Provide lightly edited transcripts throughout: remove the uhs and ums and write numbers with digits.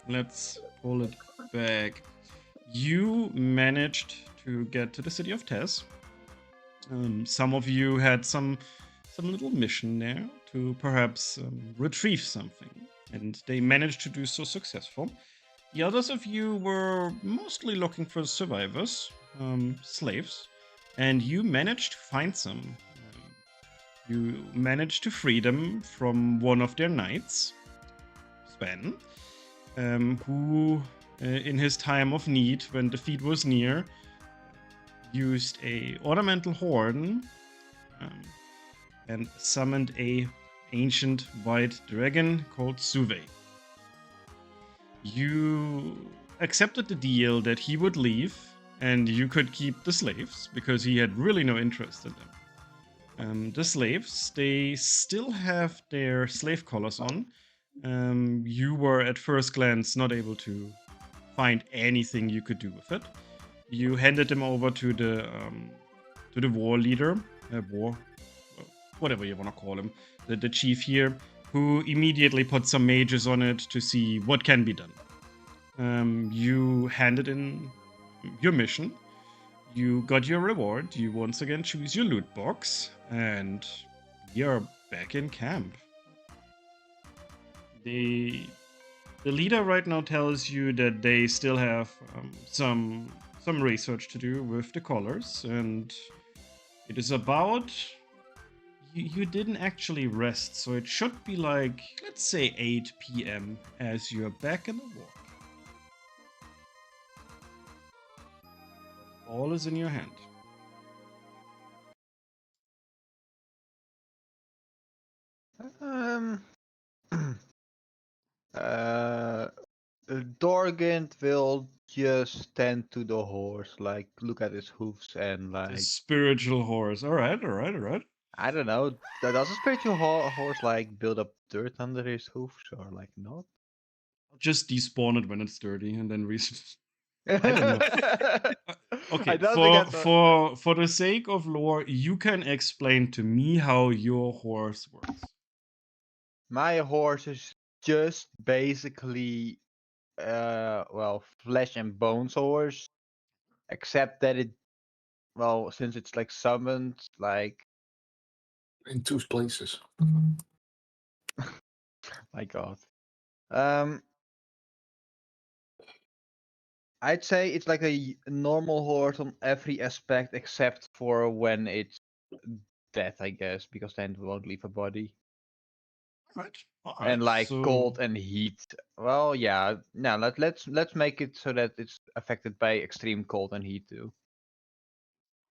let's pull it back. You managed to get to the city of Tez. Some of you had some little mission there to perhaps retrieve something, and they managed to do so successful. The others of you were mostly looking for survivors, slaves, and you managed to find some. You managed to free them from one of their knights, Sven, who, in his time of need, when defeat was near, used a ornamental horn um, and summoned a ancient white dragon called Suve. You accepted the deal that he would leave and you could keep the slaves because he had really no interest in them. The slaves, they still have their slave collars on. You were at first glance not able to find anything you could do with it. You handed them over to the war leader, whatever you want to call him, the chief here, who immediately put some mages on it to see what can be done. You handed in your mission. You got your reward. You once again choose your loot box, and you're back in camp. The leader right now tells you that they still have some research to do with the colors, and it is about you didn't actually rest, so it should be like, let's say 8 p.m. as you're back in the walk. All is in your hand. Dorgant will just tend to the horse, like look at his hoofs and The like spiritual horse. All right. I don't know. Does a spiritual horse like build up dirt under his hoofs or like not? Just despawn it when it's dirty and then I don't know. I Okay, don't think that's a... for the sake of lore, you can explain to me how your horse works. My horse is just basically well, flesh and bones horse, except that it, well, since it's like summoned, like in two places. my god. I'd say it's like a normal horse on every aspect except for when it's death, I guess, because then it won't leave a body. All right. And like So cold and heat. Well, yeah. Now let's make it so that it's affected by extreme cold and heat too.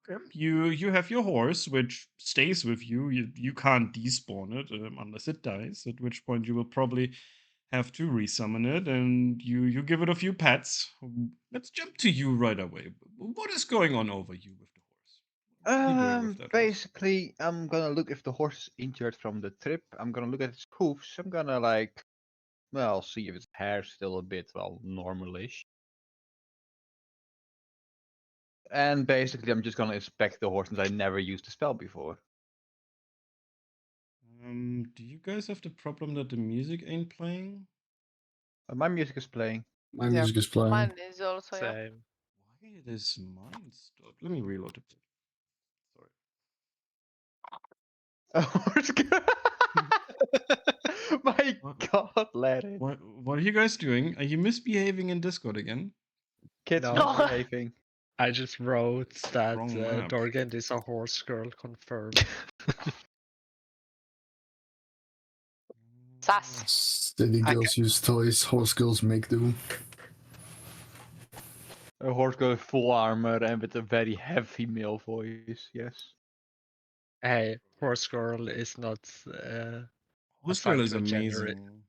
okay. You have your horse, which stays with you. You can't despawn it unless it dies. At which point you will probably have to resummon it, and you give it a few pats. Let's jump to you right away. What is going on over you with the horse? What are you doing with that horse? Basically, I'm gonna look if the horse is injured from the trip. I'm gonna look at its hoofs. I'm gonna like, well, see if its hair's still a bit, well, normalish. And basically, I'm just gonna inspect the horse since I never used the spell before. Do you guys have the problem that the music ain't playing? My music is playing. My music is playing. Mine is also, yeah. Same. Why does mine stop? Let me reload it. Sorry. A horse. My What? god, Larry. What are you guys doing? Are you misbehaving in Discord again? Kids No. misbehaving. I just wrote that Wrong map. Dorgant is a horse girl confirmed. Sass. City girls use toys, horse girls make do. A horse girl with full armor and with a very heavy male voice, yes. Hey, horse girl is not Horse Girl is assigned to a gender. amazing.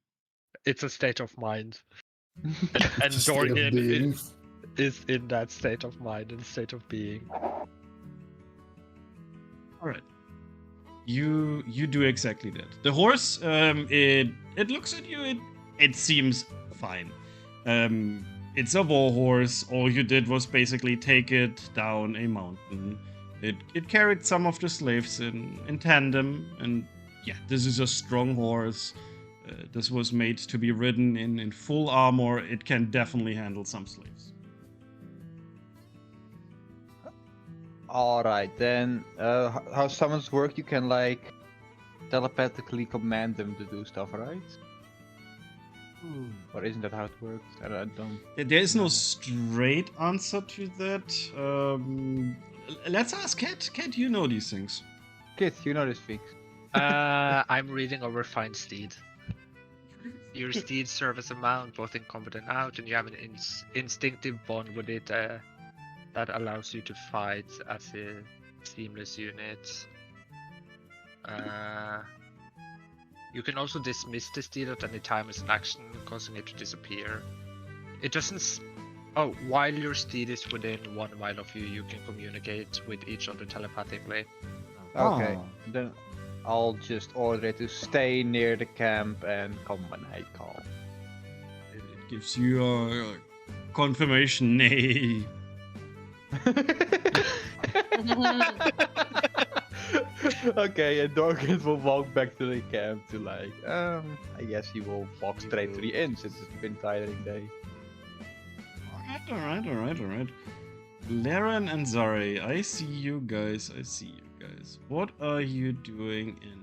It's a state of mind. And It's a state of Dorgant being. is in that state of mind and state of being. All right. You do exactly that. The horse, it looks at you. It seems fine. It's a war horse. All you did was basically take it down a mountain. It carried some of the slaves in tandem, and yeah, this is a strong horse. This was made to be ridden in full armor. It can definitely handle some slaves. All right, then. How summons work? You can like telepathically command them to do stuff, right? Or isn't that how it works? I don't. There is no No. straight answer to that. Let's ask Kat. Kat, you know these things. Kid, you know this things. I'm reading a refined steed. Your steed serves as a mount both in combat and out, and you have an instinctive bond with it that allows you to fight as a seamless unit. You can also dismiss the steed at any time as an action, causing it to disappear. It doesn't. Oh, while your steed is within 1 mile of you, you can communicate with each other telepathically. Okay, Ah. then I'll just order it to stay near the camp and come when I call. It gives you a confirmation. Nay. Okay, and Dorkins will walk back to the camp to like, I guess he will walk straight to the inn since it's been tiring day. Alright. Laren and Zare, I see you guys. What are you doing in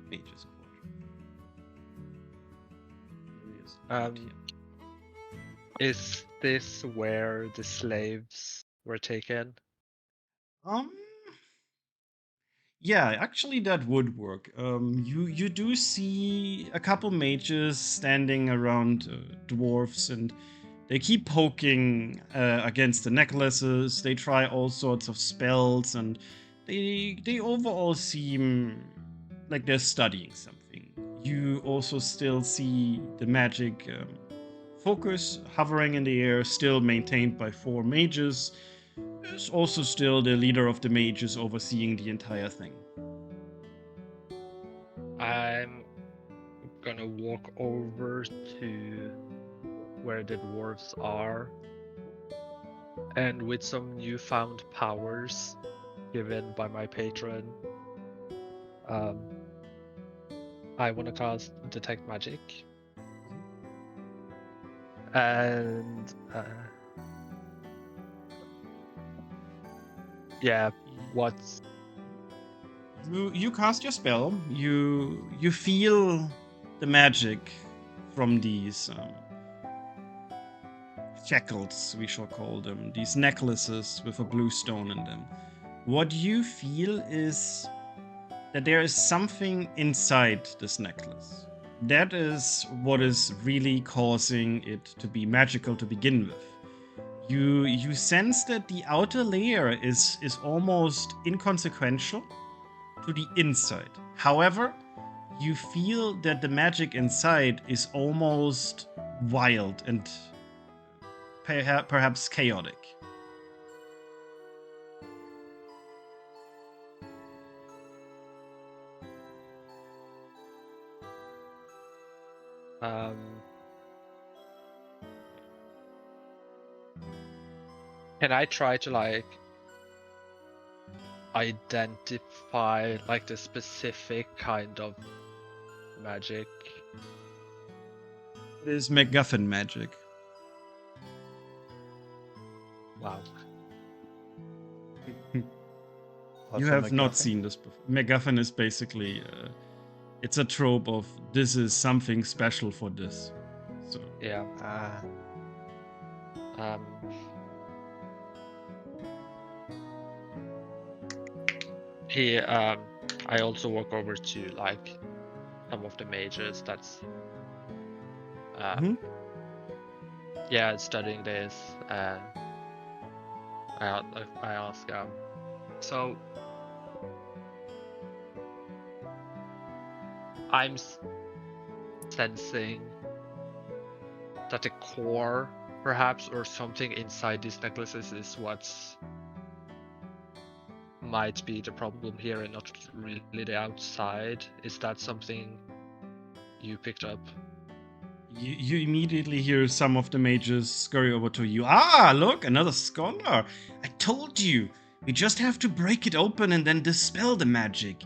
Mage's Quarter? Is this where the slaves were taken? Yeah, actually that would work. You do see a couple mages standing around dwarfs, and they keep poking against the necklaces. They try all sorts of spells, and they overall seem like they're studying something. You also still see the magic focus hovering in the air, still maintained by 4 mages. There's also still the leader of the mages overseeing the entire thing. I'm gonna walk over to where the dwarves are, and with some newfound powers given by my patron, I want to cast Detect Magic. And yeah, what's You cast your spell. You feel the magic from these shackles, we shall call them, these necklaces with a blue stone in them. What you feel is that there is something inside this necklace. That is what is really causing it to be magical to begin with. You sense that the outer layer is almost inconsequential to the inside. However, you feel that the magic inside is almost wild and perhaps chaotic. Can I try to like identify like the specific kind of magic? It is MacGuffin magic. Wow. You have not seen this before. MacGuffin is basically it's a trope of this is something special for this. So Yeah. I also walk over to like some of the mages that's yeah, studying this, and I ask so I'm sensing that the core perhaps or something inside these necklaces is what's might be the problem here and not really the outside. Is that something you picked up? you immediately hear some of the mages scurry over to you. Ah, look, another scholar. I told you. We just have to break it open and then dispel the magic.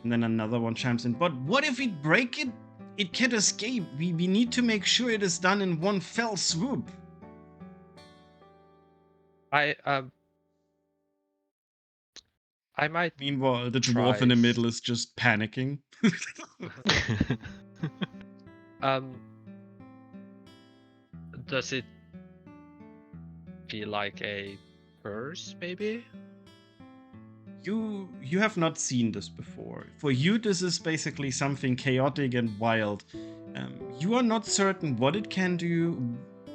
And then another one chimes in. But what if we break it it can't escape. We need to make sure it is done in one fell swoop. I might Meanwhile, the dwarf in the try middle is just panicking. Does it feel like a curse, maybe? You have not seen this before. For you, this is basically something chaotic and wild. You are not certain what it can do,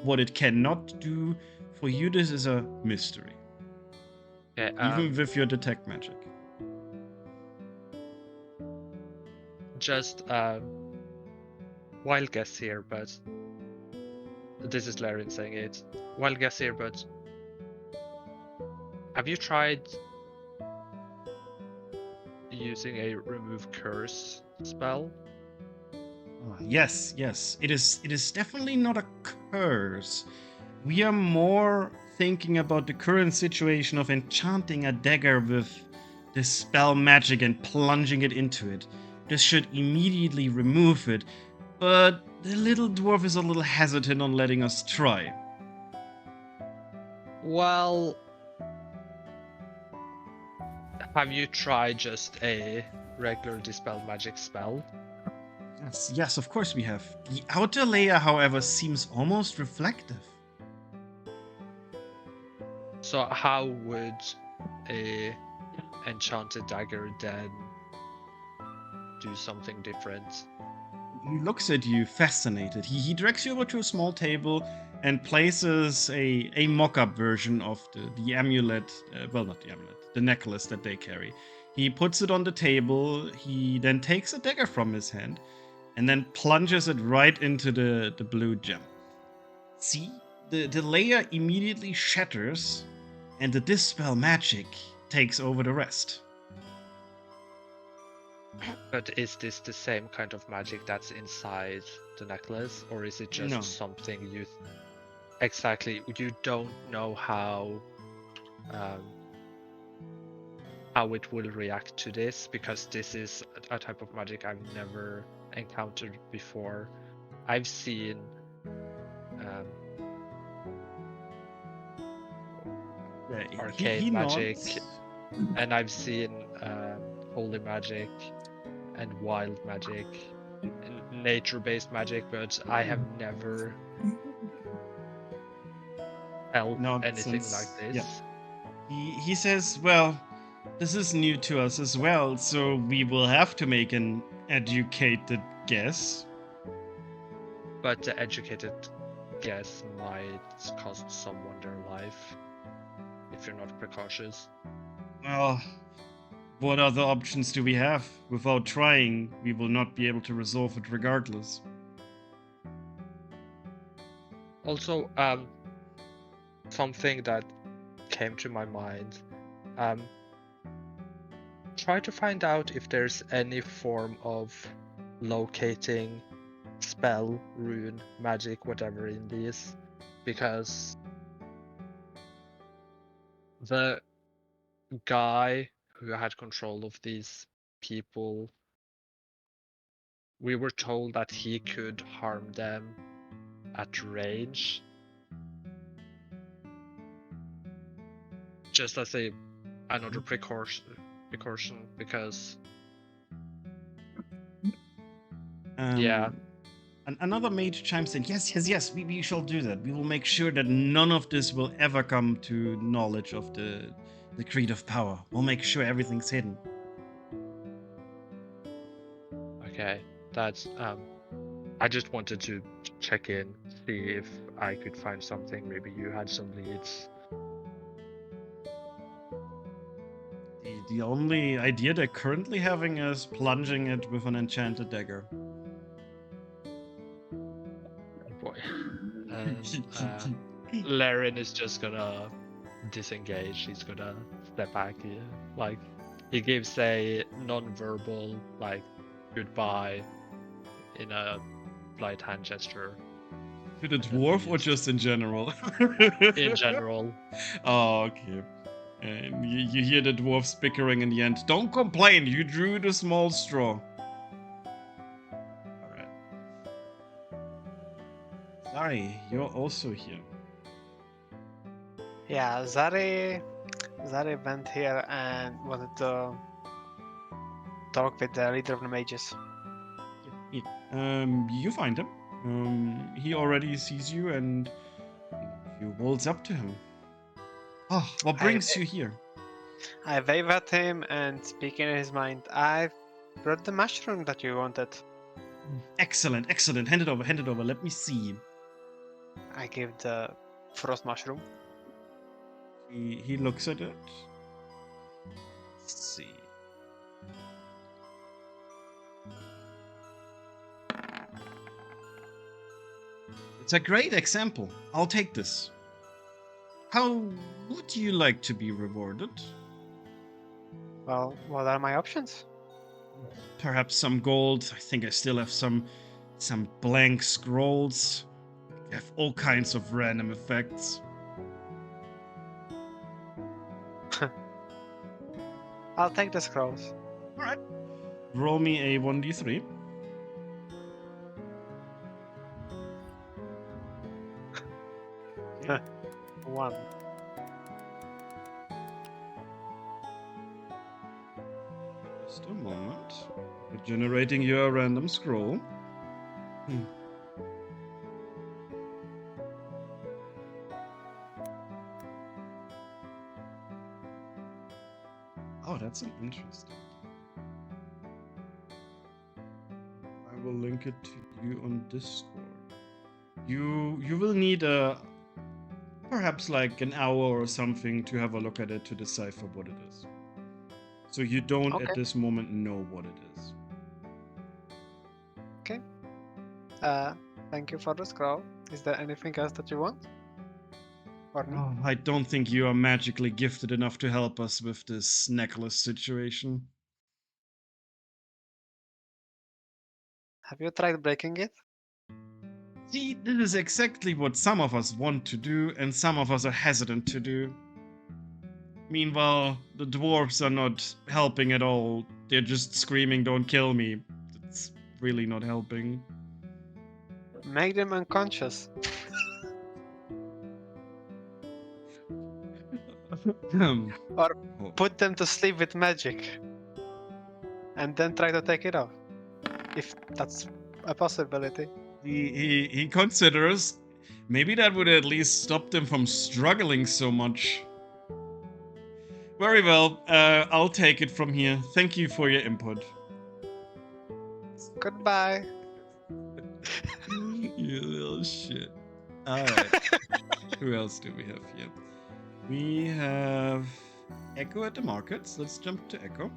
what it cannot do. For you, this is a mystery. Okay, Even with your detect magic. just wild guess here, but this is Laren saying it. Wild guess here, but have you tried using a remove curse spell? Yes. It is definitely not a curse. We are more thinking about the current situation of enchanting a dagger with this spell magic and plunging it into it. This should immediately remove it, but the little dwarf is a little hesitant on letting us try. Well, have you tried just a regular dispel magic spell? Yes, of course we have. The outer layer, however, seems almost reflective. So how would a enchanted dagger then do something different? He looks at you, fascinated. He directs you over to a small table and places a mock-up version of the amulet. Well, not the amulet, the necklace that they carry. He puts it on the table. He then takes a dagger from his hand and then plunges it right into the blue gem. See, the layer immediately shatters, and the dispel magic takes over the rest. But is this the same kind of magic that's inside the necklace, or is it just No. something you exactly you don't know how it will react to this, because this is a type of magic I've never encountered before. I've seen arcane magic, nods. and I've seen holy magic and wild magic and nature-based magic, but I have never felt anything like this. Yeah. He says, well, this is new to us as well, so we will have to make an educated guess. But the educated guess might cost someone their life if you're not precautious. Well, what other options do we have? Without trying, we will not be able to resolve it regardless. Also, something that came to my mind. Try to find out if there's any form of locating spell, rune, magic, whatever in these, because the guy who had control of these people, we were told that he could harm them at range. Just as another precaution, because yeah. Another mage chimes in. Yes. We shall do that. We will make sure that none of this will ever come to knowledge of the Creed of Power. We'll make sure everything's hidden. Okay, that's I just wanted to check in, see if I could find something. Maybe you had some leads. The only idea they're currently having is plunging it with an enchanted dagger. Oh boy. Laren is just gonna disengage. He's gonna step back here. Like, he gives a non-verbal, like, goodbye in a slight hand gesture. To the dwarf or just in general? In general. Oh, okay. And you hear the dwarfs bickering in the end. Don't complain, you drew the small straw. Alright. Kai, you're also here. Yeah, Zari went here and wanted to talk with the leader of the mages. You find him. He already sees you and you waltz up to him. Oh, what brings you here? I wave at him and speaking in his mind, I brought the mushroom that you wanted. Excellent, excellent. Hand it over. Let me see. I give the frost mushroom. He looks at it. Let's see. It's a great example. I'll take this. How would you like to be rewarded? Well, what are my options? Perhaps some gold. I think I still have some blank scrolls. I have all kinds of random effects. I'll take the scrolls. All right. Roll me a 1d3. One. Just a moment. We're generating your random scroll. Oh, that's an interesting. I will link it to you on Discord. You will need perhaps like an hour or something to have a look at it to decipher what it is. So you don't Okay. at this moment know what it is. Thank you for the scroll. Is there anything else that you want? Or no? Oh, I don't think you are magically gifted enough to help us with this necklace situation. Have you tried breaking it? See, this is exactly what some of us want to do, and some of us are hesitant to do. Meanwhile, the dwarves are not helping at all. They're just screaming, "Don't kill me." It's really not helping. Make them unconscious. Or Oh. put them to sleep with magic. And then try to take it off. If that's a possibility. He considers maybe that would at least stop them from struggling so much. Very well, I'll take it from here. Thank you for your input. Goodbye. You little shit. Alright. Who else do we have here? We have Echo at the markets. Let's jump to Echo.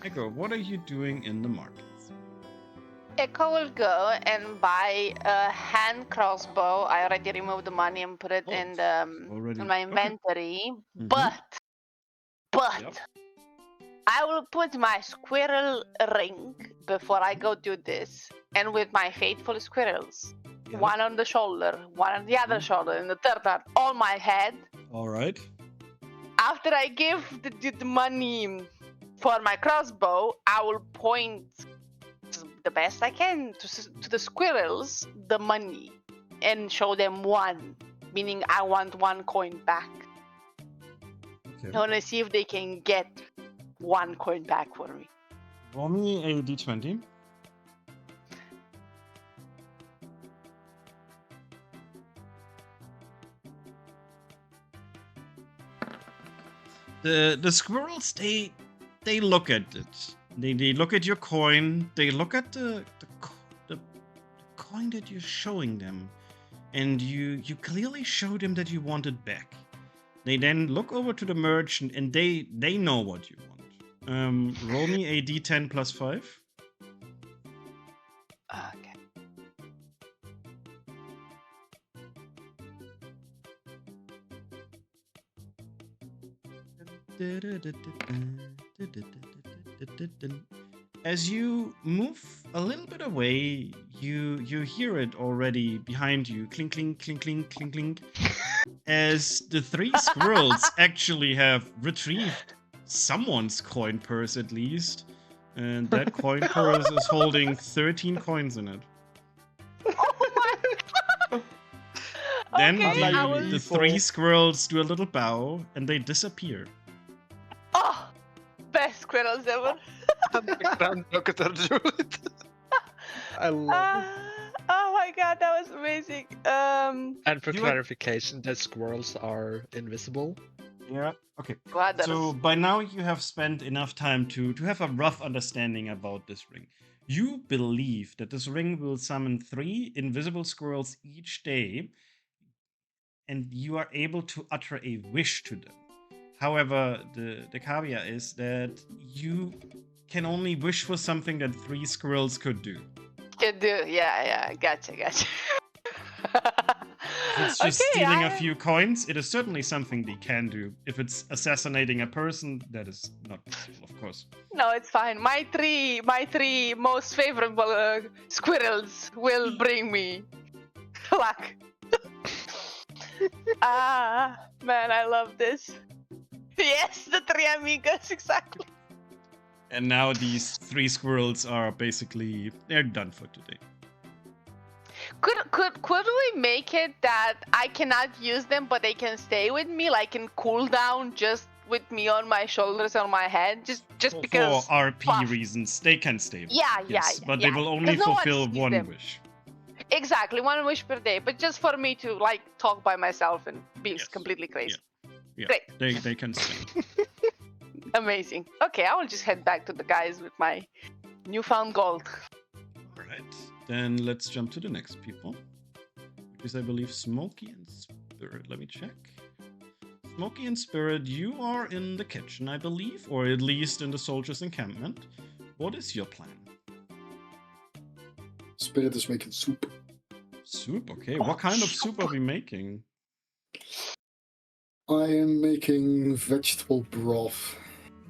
Echo, what are you doing in the markets? Echo will go and buy a hand crossbow. I already removed the money and put it Oh, in the already. in my Okay. inventory. Mhm. But Yep. I will put my squirrel ring before I go do this, and with my faithful squirrels, Yep. one on the shoulder, one on the other shoulder, and the third one on my head. Alright. After I give the money for my crossbow, I will point the best I can to the squirrels the money and show them one, meaning I want 1 coin back. Okay. I want to see if they can get 1 coin back for me. Roll me a d20. The squirrels they look at it. They look at your coin. They look at the coin that you're showing them, and you clearly show them that you want it back. They then look over to the merchant and they know what you want. Roll me a d10 plus 5. Okay. As you move a little bit away, you hear it already behind you. Clink, clink, clink, clink, clink, clink. As the 3 squirrels actually have retrieved someone's coin purse at least. And that coin purse is holding 13 coins in it. Oh my god! Then Okay, I will. the three squirrels do a little bow and they disappear. Oh, best squirrels ever. The Grand Doctor Druid. I love it. Oh my god, that was amazing. And for You are- clarification, the squirrels are invisible. Yeah. Okay. Glad So by now you have spent enough time to have a rough understanding about this ring. You believe that this ring will summon 3 invisible squirrels each day, and you are able to utter a wish to them. However, the caveat is that you can only wish for something that 3 squirrels could do. can do. Yeah, gotcha. If it's just Okay, stealing a few coins, it is certainly something they can do. If it's assassinating a person, that is not possible, of course. No, it's fine. My three most favorable squirrels will bring me luck. Man, I love this. Yes, the 3 amigos, exactly. And now these 3 squirrels are basically, they're done for today. Could we make it that I cannot use them, but they can stay with me, like in cooldown, just with me on my shoulders or my head, just because? For RP buff. reasons, they can stay. With Yeah, you, yeah, yes, yeah, but yeah. they will only 'Cause no one fulfill sees one them. wish. Exactly, 1 wish per day, but just for me to like talk by myself and be Yes. completely crazy. Yeah, Great. they can stay. Amazing. Okay, I will just head back to the guys with my newfound gold. Alright, then let's jump to the next people. Because I believe Smokey and Spirit, let me check. Smokey and Spirit, you are in the kitchen, I believe, or at least in the soldiers' encampment. What is your plan? Spirit is making soup. Soup, okay. What kind of soup are we making? I am making vegetable broth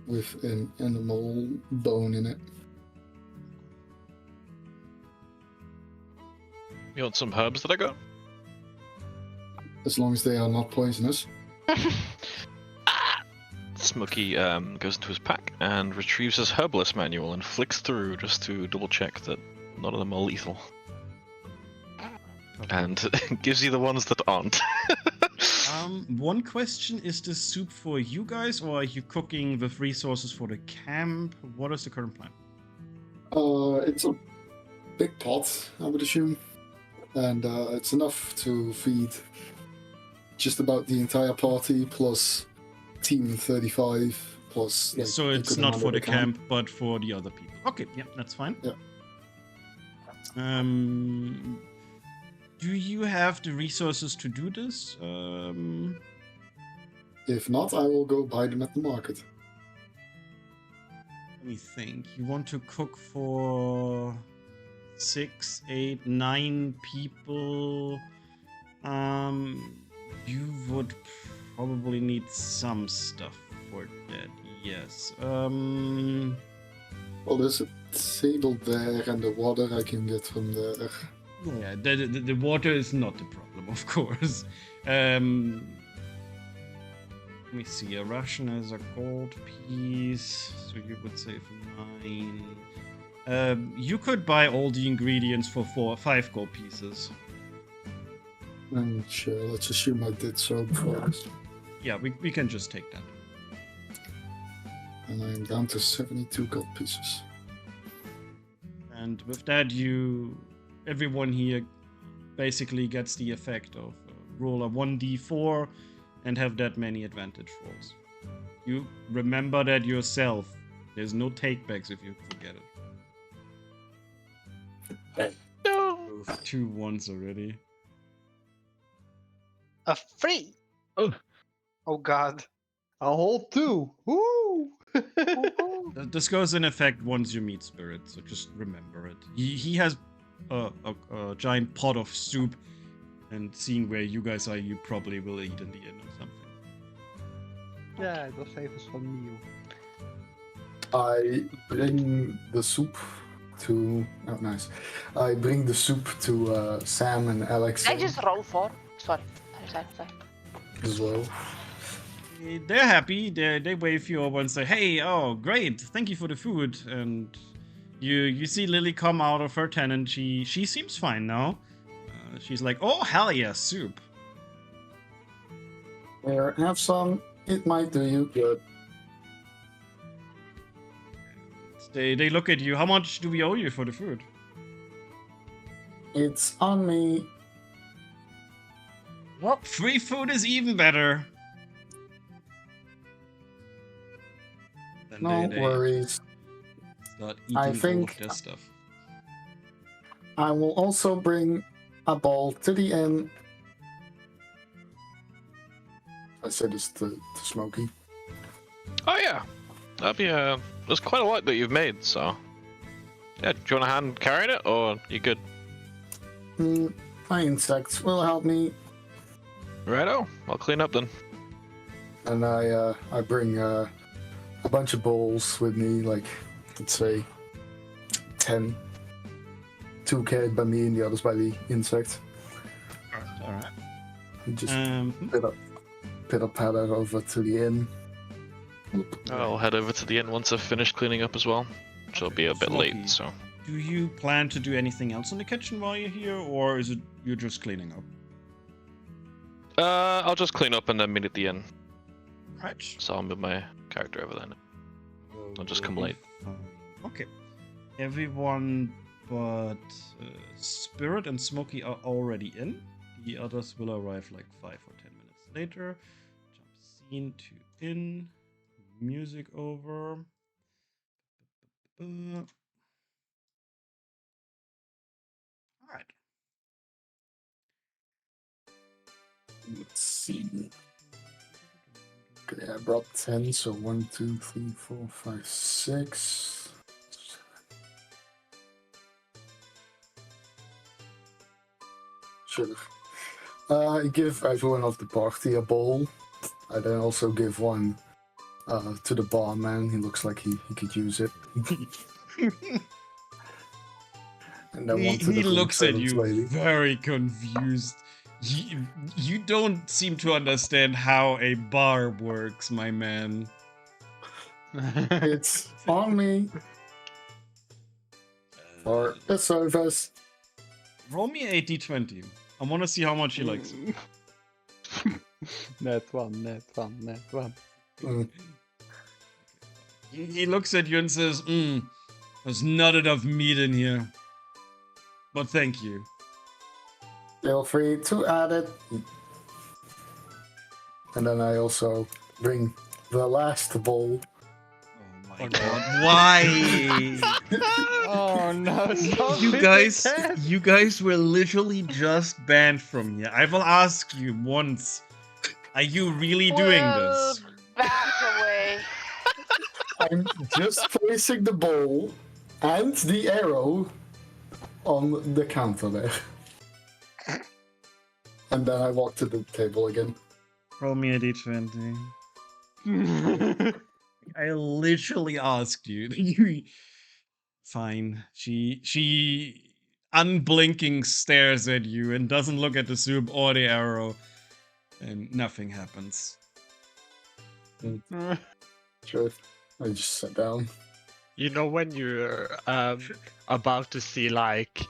with an animal bone in it. You want some herbs that I got? As long as they are not poisonous. Smokey goes into his pack and retrieves his herbalist manual and flicks through just to double check that none of them are lethal. And gives you the ones that aren't. One question, is this soup for you guys, or are you cooking with resources for the camp? What is the current plan? It's a big pot, I would assume. And it's enough to feed just about the entire party, plus team 35, plus... like, So a it's good not amount for of the camp, but for the other people. Okay, yeah, that's fine. Yeah. Do you have the resources to do this? If not, I will go buy them at the market. Let me think. You want to cook for 6, 8, 9 people. You would probably need some stuff for that. Yes. Well, there's a table there, and the water I can get from there. Yeah, the water is not the problem, of course. Let me see. A ration is a gold piece, so you would save 9. You could buy all the ingredients for 5 gold pieces. And sure, let's assume I did so before this. Yeah, we can just take that. And I'm down to 72 gold pieces. And with that, everyone here basically gets the effect of roll a 1d4 and have that many advantage rolls. You remember that yourself. There's no takebacks if you forget it. No. 2 1s already. A 3. Oh god. A whole 2. Woo! This goes in effect once you meet Spirit, so just remember it. He has a giant pot of soup, and seeing where you guys are, you probably will eat in the end or something. Yeah, it will save us one meal. I bring the soup to... Oh, nice. I bring the soup to Sam and Alex I just roll 4. Sorry. as well. They're happy. They wave you over and say, "Hey, oh, great! Thank you for the food." And you see Lily come out of her tent, and she seems fine now. She's like, "Oh, hell yeah, soup! Here, have some. It might do you good. They look at you. How much do we owe you for the food? It's on me. Well, free food is even better. Then No they worries. start I eating all think- of their stuff. I will also bring a ball to the inn. I said this to Smokey. Oh yeah, that'd be there's quite a lot that you've made, so yeah. Do you want a hand carrying it, or you good? My insects will help me, Righto, I'll clean up then. and I bring a bunch of bowls with me, like let's say 10. 2 carried by me and the others by the insect. All right. And just Um, pitter patter over to the inn. I'll head over to the inn once I've finished cleaning up as well, which will be a bit Smoky. late. So do you plan to do anything else in the kitchen while you're here, or is it you're just cleaning up? I'll just clean up and then meet at the inn. Right. So I'll move my character over then. I'll just come late. Okay. Everyone but Spirit and Smokey are already in. The others will arrive like 5 or 10 minutes later. Jump scene to inn. Music over. Alright. Let's see. Okay, I brought 10, so 1, 2, 3, 4, 5, 6. Should have. I give everyone of the party a bowl. I then also give one to the barman. He looks like he could use it. And then one to the He food looks at service you lady. very confused. You don't seem to understand how a bar works, my man. It's on me for the service. Roll me a d20. I want to see how much he likes it. Net one, net one, net one. Mm. He looks at you and says, there's not enough meat in here. But thank you. Feel free to add it. And then I also bring the last bowl. Oh my god, why? Oh no! Stop You it guys, again. you guys were literally just banned from here. I will ask you once. Are you really doing Well, this? back away. I'm just placing the bowl and the arrow on the counter there. And then I walk to the table again. Roll me a d20. I literally asked you. Fine. She unblinking stares at you and doesn't look at the soup or the arrow, and nothing happens. Sure. I just sat down. You know when you're about to see like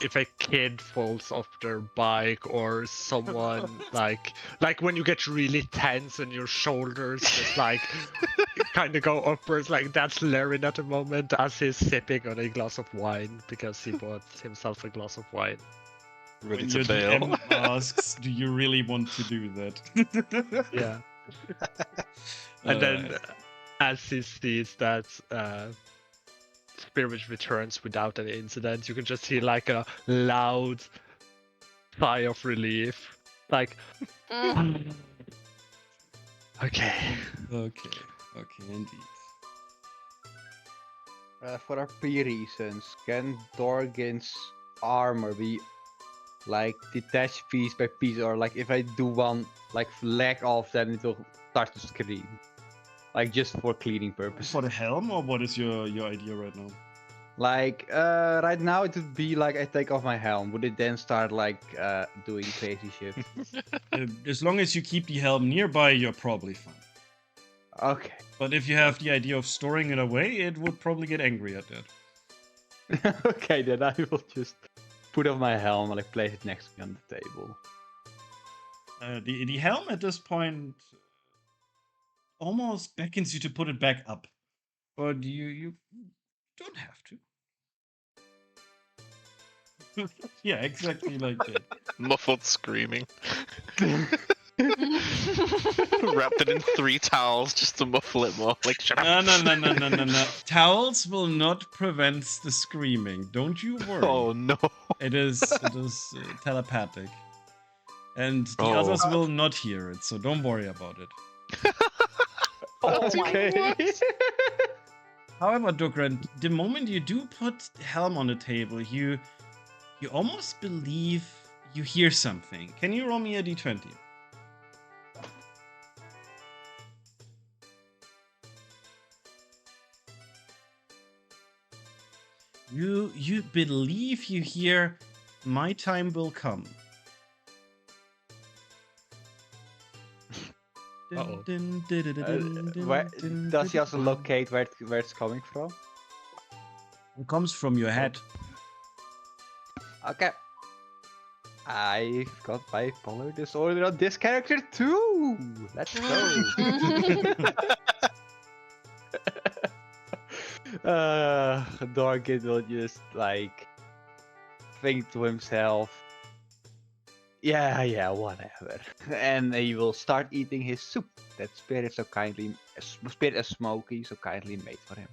if a kid falls off their bike or someone like when you get really tense and your shoulders just like kind of go upwards, like that's Laren at the moment as he's sipping on a glass of wine because he bought himself a glass of wine. Ready When to your fail. DM asks, "Do you really want to do that?" Yeah. And then Alright. as he sees that Spirit returns without any incident, you can just hear like a loud sigh of relief. Like, Mm. okay. Okay, indeed. For RP reasons, can Dorgin's armor be like detached piece by piece, or like if I do one like leg off, then it will start to scream, like just for cleaning purposes. For the helm, or what is your idea right now? Like right now it would be like I take off my helm. Would it then start like doing crazy shit? As long as you keep the helm nearby, you're probably fine. Okay. But if you have the idea of storing it away, it would probably get angry at that. Okay, then I will just put on my helm and like place it next to me on the table. The helm at this point almost beckons you to put it back up, but you don't have to. Yeah, exactly like that. Muffled screaming. Wrapped it in 3 towels just to muffle it more. Like, shut up. No. Towels will not prevent the screaming. Don't you worry. Oh no. It is telepathic, and the Oh. others will not hear it. So don't worry about it. Oh my Okay. However, Dugran, the moment you do put the helm on the table, you almost believe you hear something. Can you roll me a d20? You believe you hear "My time will come." Uh-oh. Does he also locate where it's coming from? It comes from your head. Okay. I've got bipolar disorder on this character too. Let's go. Dorgit will just like think to himself, yeah, whatever, and he will start eating his soup that Spirit as Smokey so kindly made for him.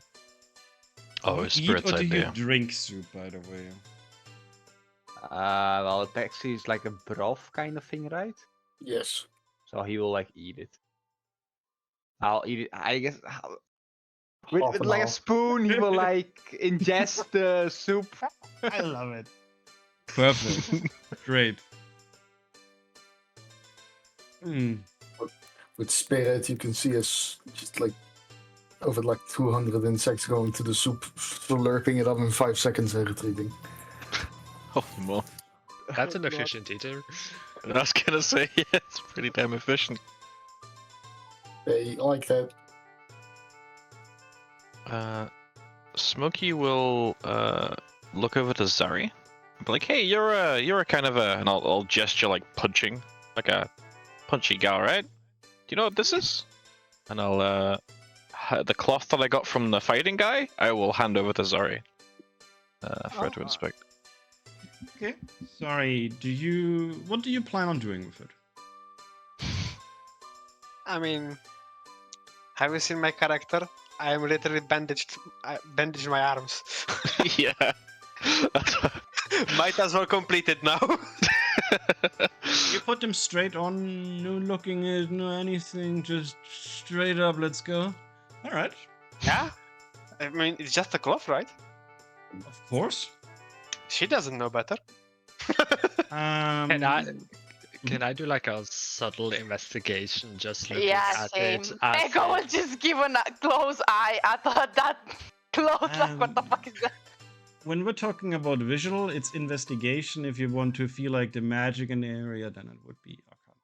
Oh, You his eat spirit's or do you idea. drink soup, by the way? Well, it actually is like a broth kind of thing, right? Yes. So he will like eat it. I'll eat it. I guess with Half an like a hour. spoon, he will like ingest the soup. I love it. Perfect. Great. Hmm. With Spirit, you can see us just like over like 200 insects going to the soup, slurping it up in 5 seconds and retreating. Oh, well. That's an efficient eater. I was gonna say, yeah, it's pretty damn efficient. They like that. Smokey will look over to Zari. Be like, hey, you're a kind of a, and I'll gesture like punching, like a punchy gal, right? Do you know what this is? And I'll the cloth that I got from the fighting guy, I will hand over to Zari for her to inspect. Okay. Sorry. What do you plan on doing with it? I mean, have you seen my character? I am literally bandaged. I bandaged my arms. Yeah. Might as well complete it now. You put them straight on, no looking at no anything, just straight up, let's go. Alright. Yeah? I mean, it's just a cloth, right? Of course. She doesn't know better. Can I do like a subtle investigation, just looking Yeah, at same. it? as Echo will it- just give a close eye at that close. Like, what the fuck is that? When we're talking about visual, it's investigation. If you want to feel like the magic in the area, then it would be Arcana.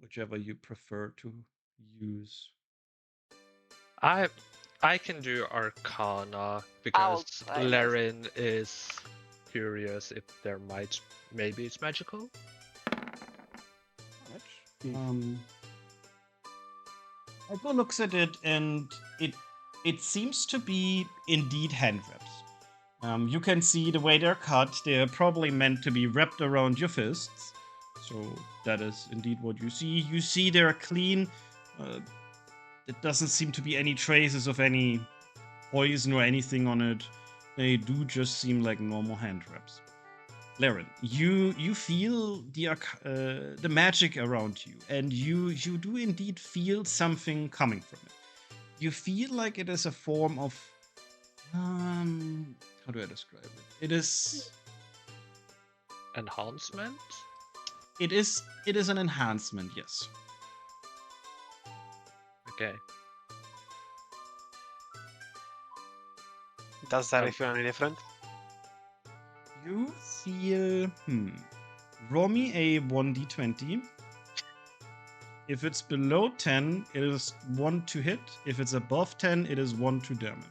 Whichever you prefer to use. I can do Arcana because try Laren is curious if maybe it's magical. Echo looks at it, and it seems to be indeed hand wraps. You can see the way they're cut. They're probably meant to be wrapped around your fists. So that is indeed what you see. You see they're clean. There doesn't seem to be any traces of any poison or anything on it. They do just seem like normal hand wraps. Laren, you feel the magic around you, and you do indeed feel something coming from it. You feel like it is a form of how do I describe it? It is Enhancement? it is an enhancement, yes. Okay. Does that feel any different? You feel roll me a 1d20. If it's below 10, it is 1 to hit. If it's above 10, it is 1 to damage.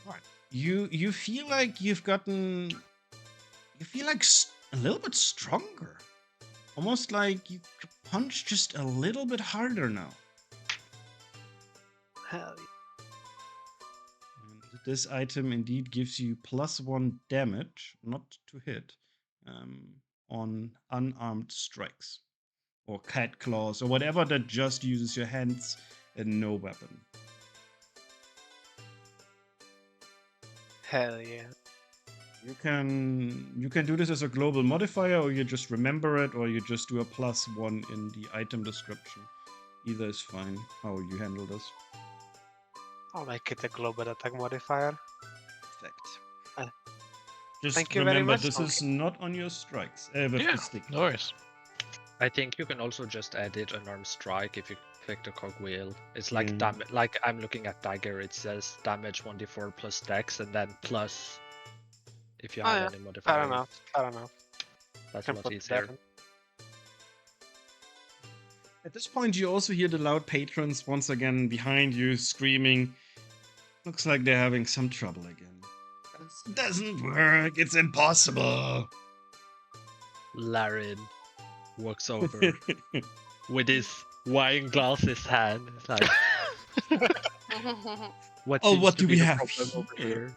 Right. You feel like you've gotten. You feel like a little bit stronger. Almost like you punch just a little bit harder now. Hell yeah. And this item indeed gives you +1 damage, not to hit, on unarmed strikes. Or cat claws, or whatever that just uses your hands and no weapon. Hell yeah. You can do this as a global modifier, or you just remember it, or you just do a +1 in the item description. Either is fine. How you handle this. I'll make it a global attack modifier. Perfect. Just thank you very remember, much, this is not on your strikes. With Yeah, the stick. no worries. I think you can also just edit unarmed strike if you click the cogwheel. It's like Yeah. like I'm looking at dagger. It says damage 1d4 plus dex, and then plus if you Oh, have yeah. any modifier. Fair enough. Fair enough. That's Can a lot put easier. that in. At this point, you also hear the loud patrons once again behind you screaming. Looks like they're having some trouble again. This doesn't work. It's impossible. Larin walks over with his wine glass in his hand. It's like, what Oh, seems what to do be we the have problem over here?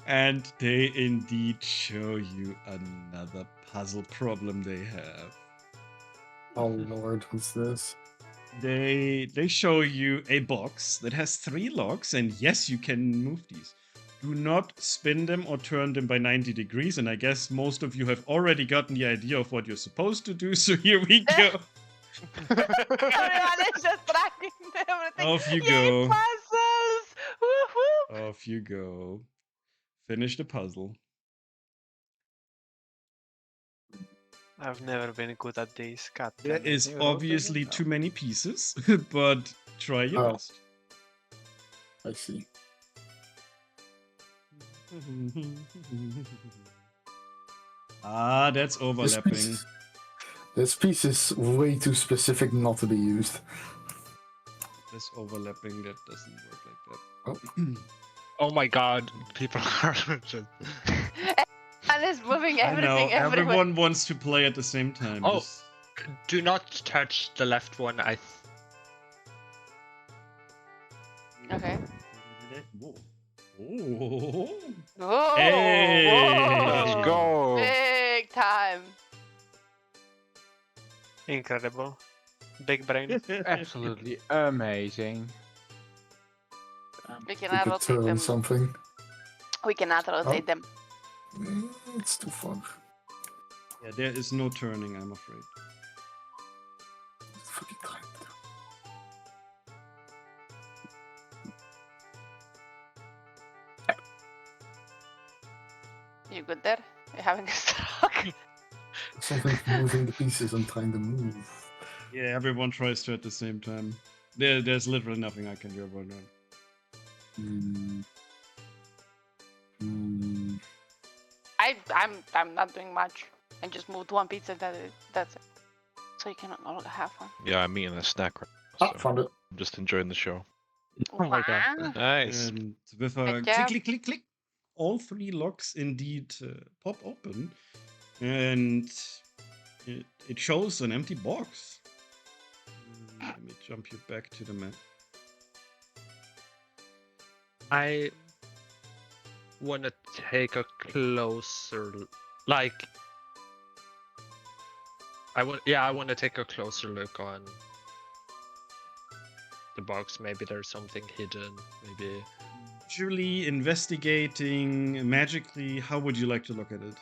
And they indeed show you another puzzle problem they have. Oh lord, what's this? They show you a box that has 3 locks, and yes, you can move these. Do not spin them or turn them by 90 degrees, and I guess most of you have already gotten the idea of what you're supposed to do, so here we go. Everyone is just tracking everything. Off you Yay, go. puzzles! Woo-hoo! Off you go. Finish the puzzle. I've never been good at these. God There damn it. is you rotate obviously it? too many pieces, but try your Oh. best. I see. Ah, that's overlapping. This piece is way too specific not to be used. That's overlapping. That doesn't work like that. Oh. Oh my god, people are just. And it's moving I know, everything everywhere. everyone wants to play at the same time. Oh. Just- Do not touch the left one. Okay. Whoa. Oh. Whoa! Hey! Whoa! Let's go. Big time. Incredible. Big brain. Absolutely amazing. We We cannot could rotate turn them. something. We cannot rotate them. It's too far. Yeah, there is no turning, I'm afraid. It's fucking climbed. You good there? You're having a stroke? Something's moving the pieces I'm trying to move. Yeah, everyone tries to at the same time. There's literally nothing I can do about that. I'm not doing much. I just moved one pizza. That's it. So you cannot only have one. Yeah, I'm eating a snack right Ah, now, so found it. I'm just enjoying the show. Oh my god. Wow. Nice. And with a Good click, job. click, click, click, all 3 locks indeed pop open, and it shows an empty box. Let me jump you back to the map. I want to take a closer, like, I want to take a closer look on the box. Maybe there's something hidden. Maybe. Usually investigating magically, how would you like to look at it?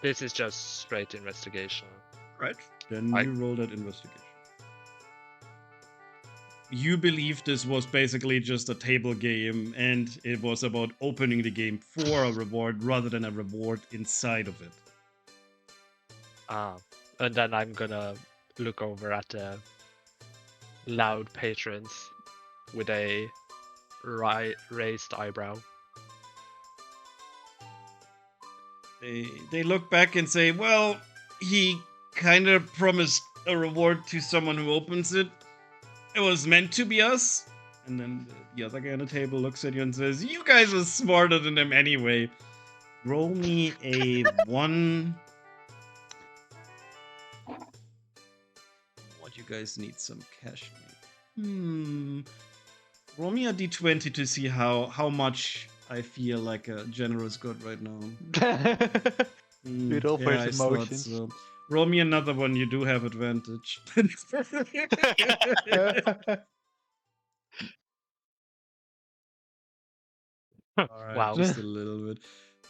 This is just straight investigation. Right. Then I- you roll that investigation. You believe this was basically just a table game, and it was about opening the game for a reward rather than a reward inside of it. And then I'm gonna look over at the loud patrons with a raised eyebrow. They look back and say, well, he kind of promised a reward to someone who opens it. It was meant to be us. And then the other guy on the table looks at you and says, you guys are smarter than them anyway. roll me a 1. What you guys need some cash. Roll me a d20 to see how much I feel like a generous god right now. Do it all for his I thought emotions. so. Roll me another one. You do have advantage. Alright, Wow. just a little bit.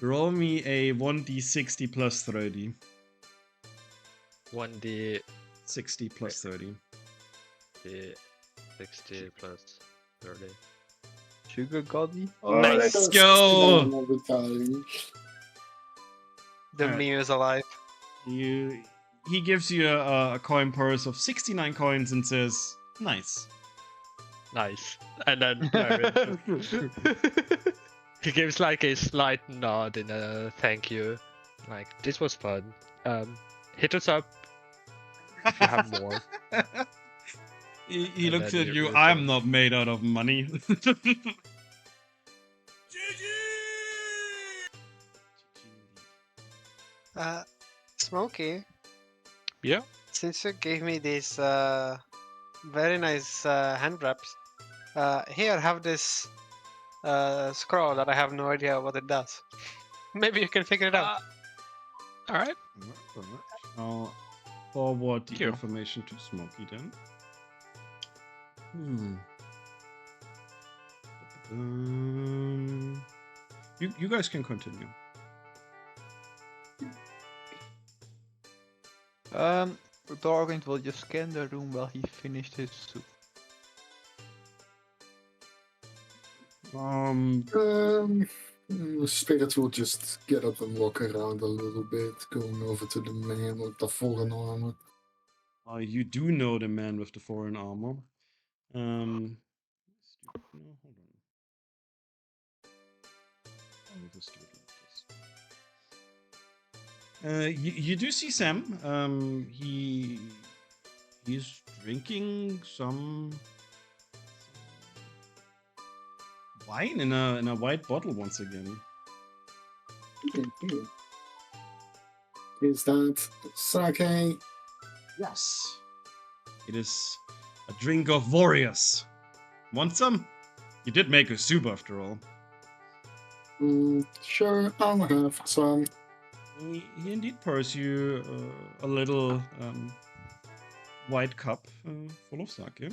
Roll me a 1d60 plus 30. 1d 60 plus 30. 60 plus 30. Sugar Goddy? Let's Let's go! all the time. The Alright. meme is alive. He gives you a coin purse of 69 coins and says, "Nice." Nice. And then he gives like a slight nod and a thank you. Like, this was fun. Hit us up if you have more. He And looks then at he you. goes I'm on. not made out of money. Smokey, Yeah. since you gave me these very nice hand wraps, here have this scroll that I have no idea what it does. Maybe you can figure it out. All right. I'll forward the Thank you. information to Smokey then. You guys can continue. Darwin will just scan the room while he finished his soup. Spirit will just get up and walk around a little bit, going over to the man with the foreign armor. You do know the man with the foreign armor. No, hold on. I'll just do it like this. You do see Sam. He's drinking some wine in a white bottle once again. Is that sake? Yes. It is a drink of warriors. Want some? You did make a soup after all. Sure, I'll have some. He indeed pours you a little white cup full of sake.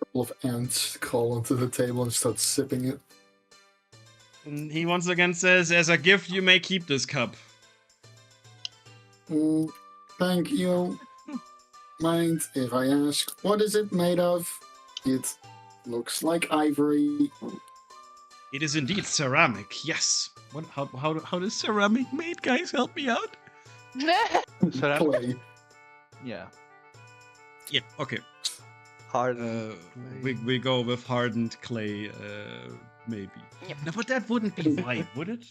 Couple of ants crawl onto the table and start sipping it. And he once again says, "As a gift, you may keep this cup." Thank you. Mind if I ask, what is it made of? It looks like ivory. It is indeed ceramic. Yes. What? How does ceramic made? Guys, help me out. Clay. Yeah. Yeah. Okay. Hard. We go with hardened clay, maybe. Yep. No, but that wouldn't be white, would it?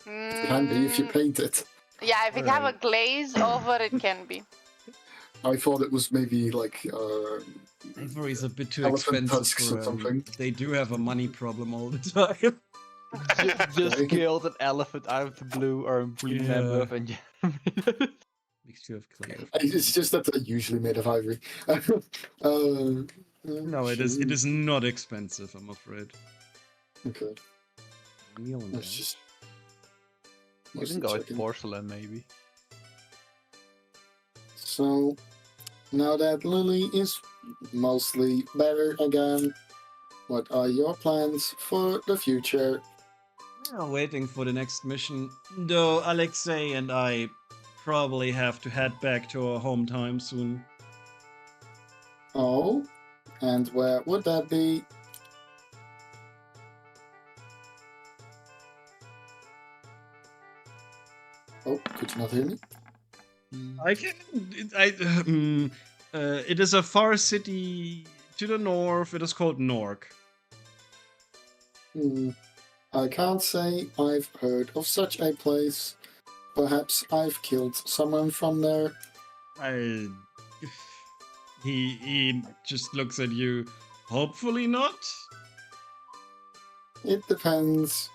It can be if you paint it. Yeah, if it have a Alright. glaze over, it can be. I thought it was maybe like Ivory is a bit too elephant expensive tusks for or something. They do have a money problem all the time. Just Okay. killed an elephant out of the blue or a green Yeah. mammoth and Mixture of clay. It's just that they're usually made of ivory. No, it is. It is not expensive, I'm afraid. Okay, Meal and let's that. just. you mostly can go with checking. porcelain maybe. So, now that Lily is mostly better again, what are your plans for the future? We're waiting for the next mission, though Alexei and I probably have to head back to our home time soon. Oh, and where would that be? Oh, could you not hear me? I can. It is a far city to the north. It is called Nork. I can't say I've heard of such a place. Perhaps I've killed someone from there. He just looks at you. Hopefully not. It depends.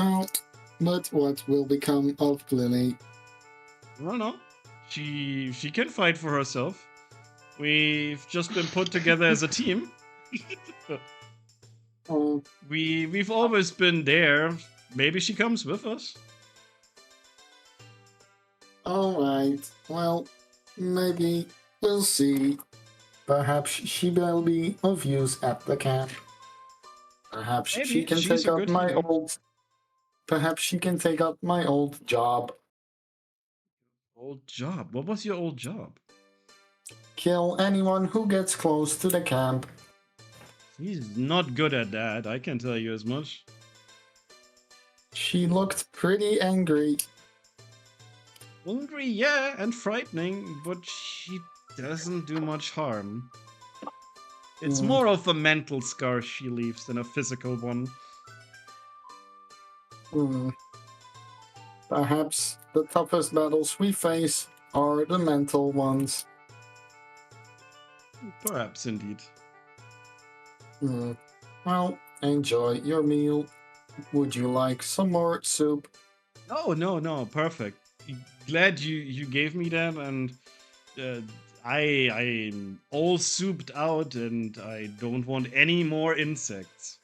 Well, but what will become of Lily? I don't know. She can fight for herself. We've just been put together as a team. Oh, We've always been there. Maybe she comes with us. alright. Well, maybe we'll see. Perhaps she will be of use at the camp. Perhaps she Maybe. can She's take a up good my healer. old. Perhaps she can take up my old job. Old job. What was your old job? Kill anyone who gets close to the camp. He's not good at that. I can tell you as much. She looked pretty angry. Hungry, yeah, and frightening, but she doesn't do much harm. It's Hmm. more of a mental scar she leaves than a physical one. Perhaps the toughest battles we face are the mental ones. Perhaps indeed. Well, enjoy your meal. Would you like some more soup? No, perfect. Glad you gave me that, and I'm all souped out, and I don't want any more insects.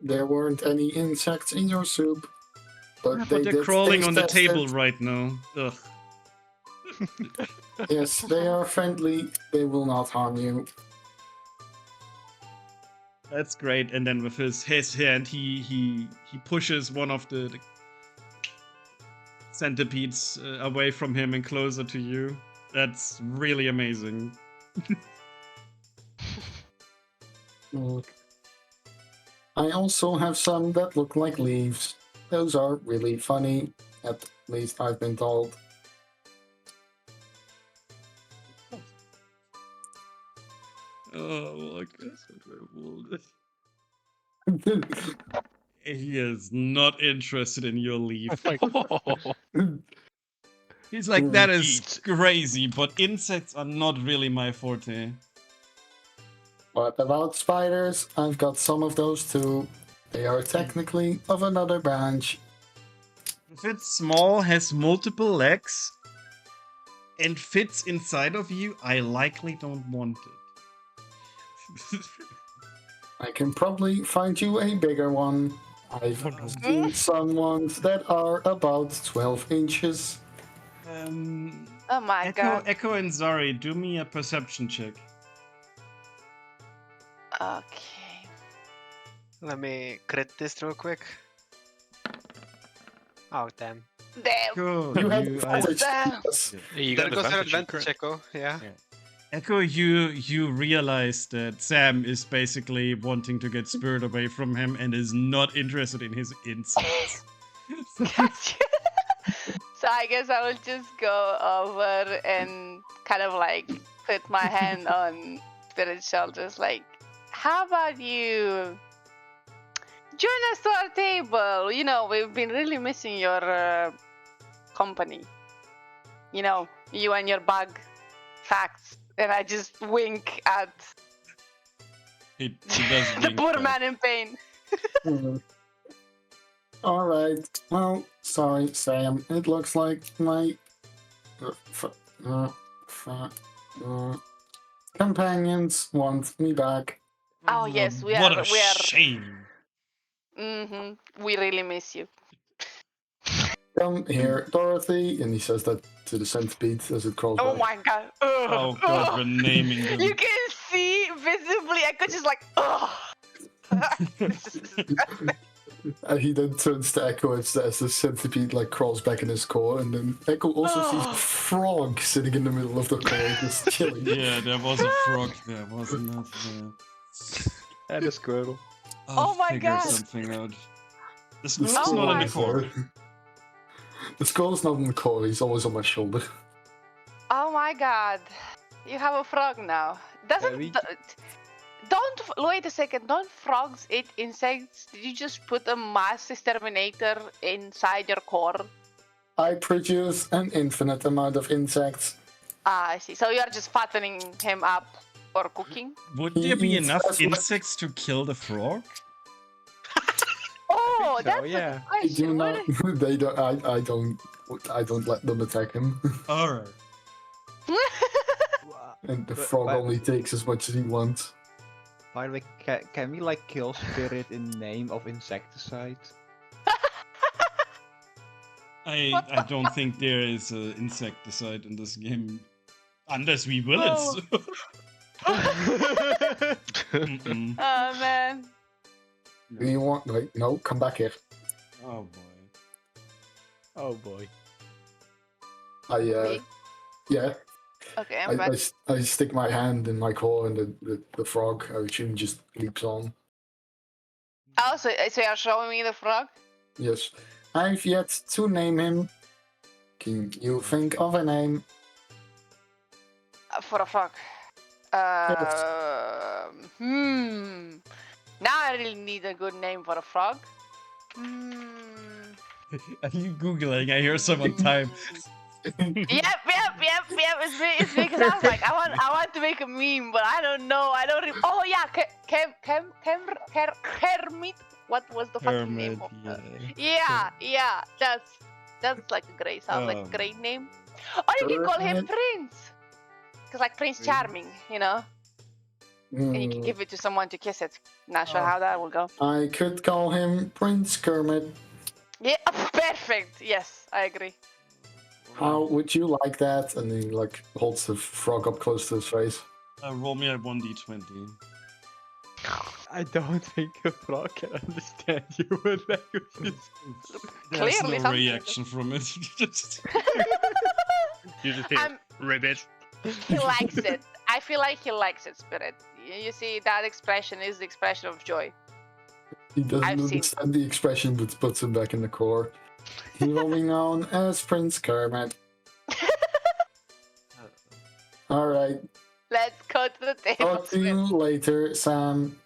There weren't any insects in your soup, but Yeah, they but they're did crawling taste on the tested. table right now. Ugh. Yes, they are friendly. They will not harm you. That's great. And then with his hand, he pushes one of the centipedes away from him and closer to you. That's really amazing. Mm. I also have some that look like leaves. Those are really funny. At least I've been told. Oh, I guess he is not interested in your leaf. He's like, that is crazy, but insects are not really my forte. What about spiders? I've got some of those too. They are technically of another branch. If it's small, has multiple legs, and fits inside of you, I likely don't want it. I can probably find you a bigger one. I've seen some ones that are about 12 inches. Oh my god. Echo and Zari, do me a perception check. Okay. Let me crit this real quick. Oh damn. Damn. Echo, You had I- advantage. Damn. Yes. You There got goes your advantage. you advantage, crit. Echo. Yeah. Echo, you realize that Sam is basically wanting to get Spirit away from him and is not interested in his insects. Gotcha. So I guess I will just go over and kind of like put my hand on Spirit's shoulders, like, how about you join us to our table? You know, we've been really missing your company. You know, you and your bug facts. And I just wink at He does the wink poor back. man in pain. Alright. Well, sorry, Sam. It looks like my companions want me back. Oh yes, we What are. a shame. We really miss you. Come here, Dorothy. And he says that to the centipede as it crawls Oh by. my god. Oh god, we're naming them. You can see visibly, I could just like, This is disgusting. And he then turns to Echo as the centipede like crawls back in his core, and then Echo also sees a frog sitting in the middle of the core, just chilling. Yeah, there was a frog there, wasn't there? And a squirrel. I'll Oh my figure God. something out. The The squirrel's Oh not in my the core. The skull's not in the core, he's always on my shoulder. Oh my god. You have a frog now. Doesn't. we- Don't. Wait a second. Don't frogs eat insects? Did you just put a mass exterminator inside your core? I produce an infinite amount of insects. Ah, I see. So you're just fattening him up for cooking? Would He there be eats enough as much- insects to kill the frog? Oh, Oh, so, that's yeah. a good I do question. not. They don't. I don't let them attack him. Alright. And the But- frog but- only takes as much as he wants. By the way, can we like kill spirit in name of insecticide? I don't think there is an insecticide in this game. Unless we will Oh. it. Mm-mm. Oh man. Do you want? Wait, no, come back here. Oh boy. Oh boy. Me? Yeah, Okay, I'm back. I stick my hand in my claw and the frog, I assume, just leaps on. Oh, so you're showing me the frog? Yes. I've yet to name him. Can you think of a name? For a frog. Now I really need a good name for a frog. Are you googling? I hear someone type. Yep. It's me because I was like, I want to make a meme, but I don't know. I don't. Oh yeah, Kermit. What was the fucking name Hermit, of? yeah. Yeah. That's like a great. Sounds like a great name. Or you can call him Hermit. Prince, because like Prince Charming, you know. And you can give it to someone to kiss it. Not sure how that will go. I could call him Prince Kermit. Yeah, perfect. Yes, I agree. How would you like that? And he like holds the frog up close to his face. Roll me a 1d20. I don't think a frog can understand human languages. There's Clearly no something. reaction from it. You just hear I'm- ribbit. He likes it. I feel like he likes it, Spirit. You see, that expression is the expression of joy. He doesn't I've seen- understand the expression, but puts him back in the core. He will be known as Prince Kermit. Alright, Let's go to the table. talk to you later, Sam.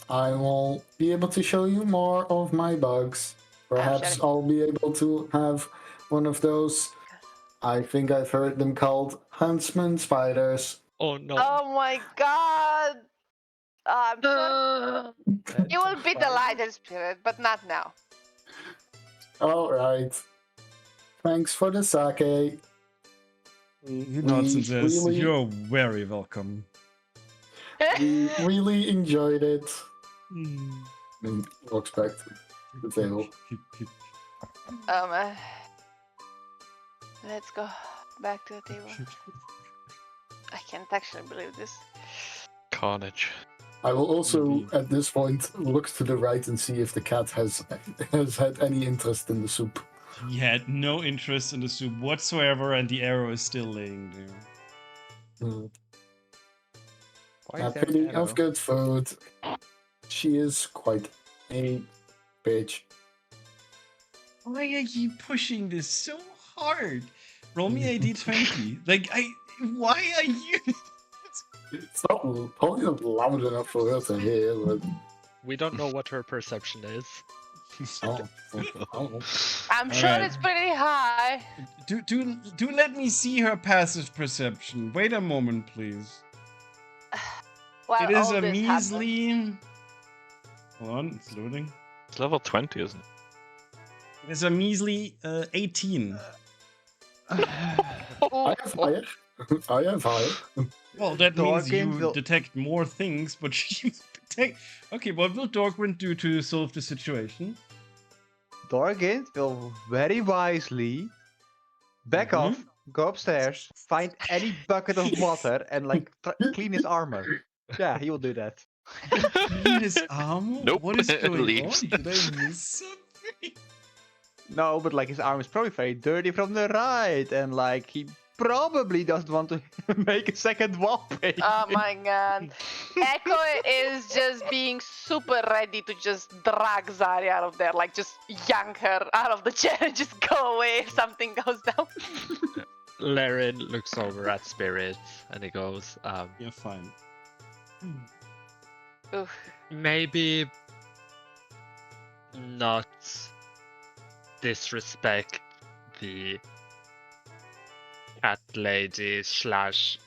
I will be able to show you more of my bugs. Perhaps sure. I'll be able to have one of those. I think I've heard them called huntsman spiders. Oh no. Oh my god! I'm sure you will be delighted, Spirit, but not now. Alright. Thanks for the sake. He nods and says, really- "You're very welcome." We really enjoyed it. And walks back to the table. Let's go back to the table. I can't actually believe this. Carnage. I will also, Indeed. at this point, look to the right and see if the cat has had any interest in the soup. He had no interest in the soup whatsoever, and the arrow is still laying there. Why A is there an pity arrow? of good food. She is quite a bitch. Why are you pushing this so hard? Roll me a d20. Why are you? It's not probably not loud enough for her to hear, but We don't know what her perception is. oh, oh. I'm sure Alright. it's pretty high. Do let me see her passive perception. Wait a moment, please. Well, It is all a this happened. measly. Hold on, it's loading. It's level 20, isn't it? It is a measly 18. I have fire. I have fire. Well, that means Dorkin you will- detect more things, but you detect. Okay, what will Dorkwin do to solve the situation? Dorgint will very wisely back Mhm. off, go upstairs, find any bucket of water, and like clean his armor. Yeah, he will do that. Clean his armor? Nope, What is going leaves. on? Did I miss something? No, but like his arm is probably very dirty from the ride, and like he probably doesn't want to make a second wall paint. Oh my god. Echo is just being super ready to just drag Zari out of there, like just yank her out of the chair and just go away if something goes down. Laren looks over at Spirit and he goes, You're fine. Oof. maybe not disrespect the cat lady slash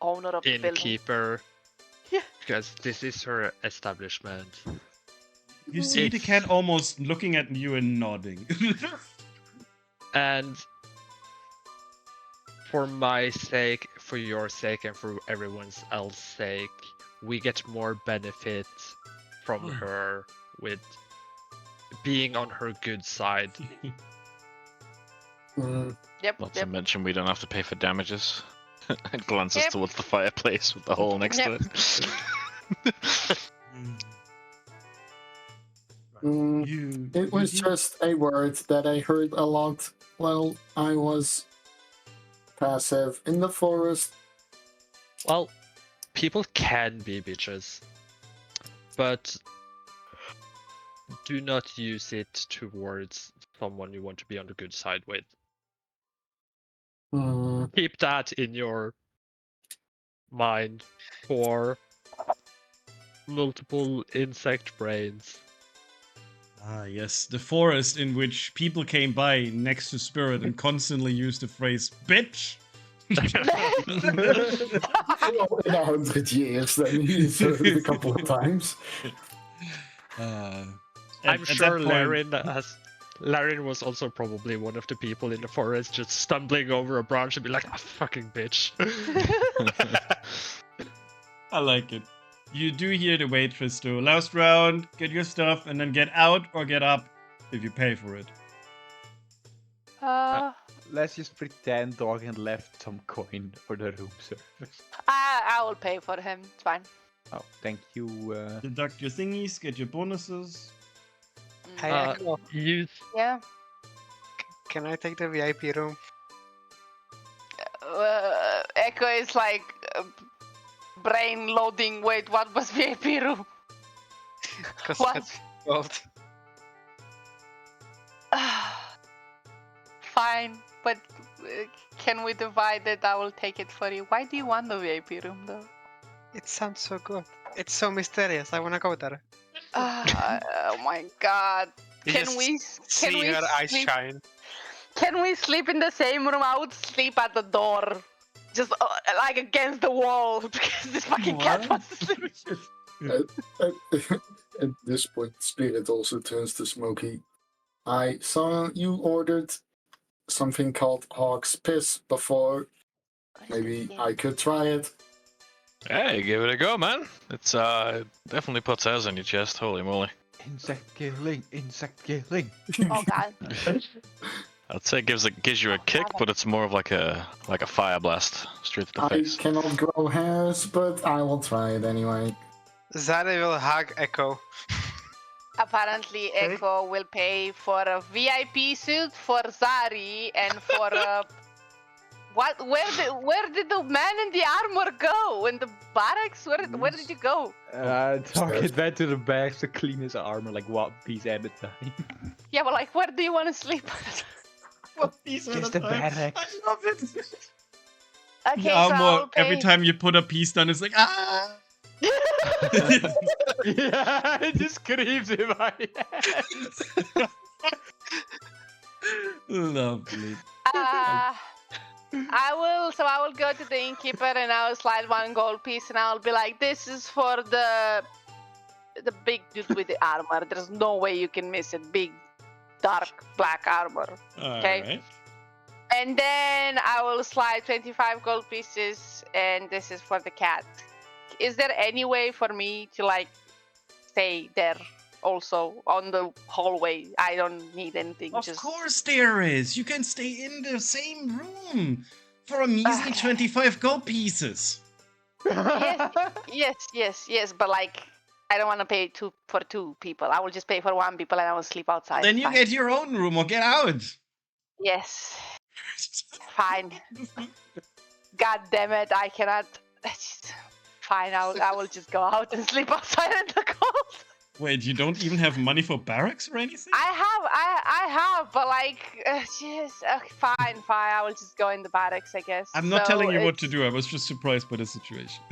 Owner of the building. innkeeper Yeah. because this is her establishment. You see the cat almost looking at you and nodding. And for my sake, for your sake, and for everyone else's sake, we get more benefit from her with being on her good side. Yep. Not to Yep. mention we don't have to pay for damages. Glances Yep. towards the fireplace with the hole next to Yep. it. It was just a word that I heard a lot while I was passive in the forest. Well, people can be bitches, but do not use it towards someone you want to be on the good side with. Keep that in your mind for multiple insect brains. Ah, yes, the forest in which people came by next to Spirit and constantly used the phrase "bitch." Well, in 100 years, then he's heard it a couple of times. I'm sure Laren was also probably one of the people in the forest just stumbling over a branch and be like, "Ah, fucking bitch." I like it. You do hear the waitress though. Last round, get your stuff and then get out or get up if you pay for it. Let's just pretend Dorgan left some coin for the room service. I will pay for him. It's fine. Oh, thank you. Deduct your thingies, get your bonuses. Hey, Echo, Use Yeah. can I take the VIP room? Echo is like brain loading. Wait, what was VIP room? Because What? that's gold. Fine, but can we divide it? I will take it for you. Why do you want the VIP room though? It sounds so good. It's so mysterious. I wanna go there. Oh my god. You Can just we see her eyes sleep? shine. Can we sleep in the same room? I would sleep at the door. Just like against the wall because this fucking cat wants to sleep. At this point, Spirit also turns to Smokey. I saw you ordered something called Hawk's Piss before. Maybe I could try it. Hey, give it a go, man. It's it definitely puts hairs on your chest. Holy moly! Insect killing, insect killing. Oh god. I'd say it gives you a kick, but it's more of like a fire blast straight to the I face. cannot grow hairs, but I will try it anyway. Zara will hug Echo. Apparently, Echo will pay for a VIP suit for Zari and for what? Where did the man in the armor go? In the barracks? Where did you go? Target went to the bags to clean his armor like one piece at a time. Yeah, but like, where do you want to sleep? Just the barracks. I love it. Okay, The so I'll armor, pay. every time you put a piece down, it's like, ah! Yeah, it just screams in my head. Lovely. I will go to the innkeeper and I will slide one gold piece and I'll be like, this is for the big dude with the armor. There's no way you can miss it. Big, dark, black armor. Okay. Alright. And then I will slide 25 gold pieces and this is for the cat. Is there any way for me to like stay there also on the hallway? I don't need anything. Of just... course there is. You can stay in the same room for a measly 25 gold pieces. Yes. But like, I don't want to pay for two people. I will just pay for one people and I will sleep outside. Then you get your own room or get out. Yes. Fine. God damn it! I cannot. Fine. I will just go out and sleep outside in the cold. Wait, you don't even have money for barracks or anything? I have, but like, fine. I will just go in the barracks, I guess. I'm not telling you what to it's- do. I was just surprised by the situation.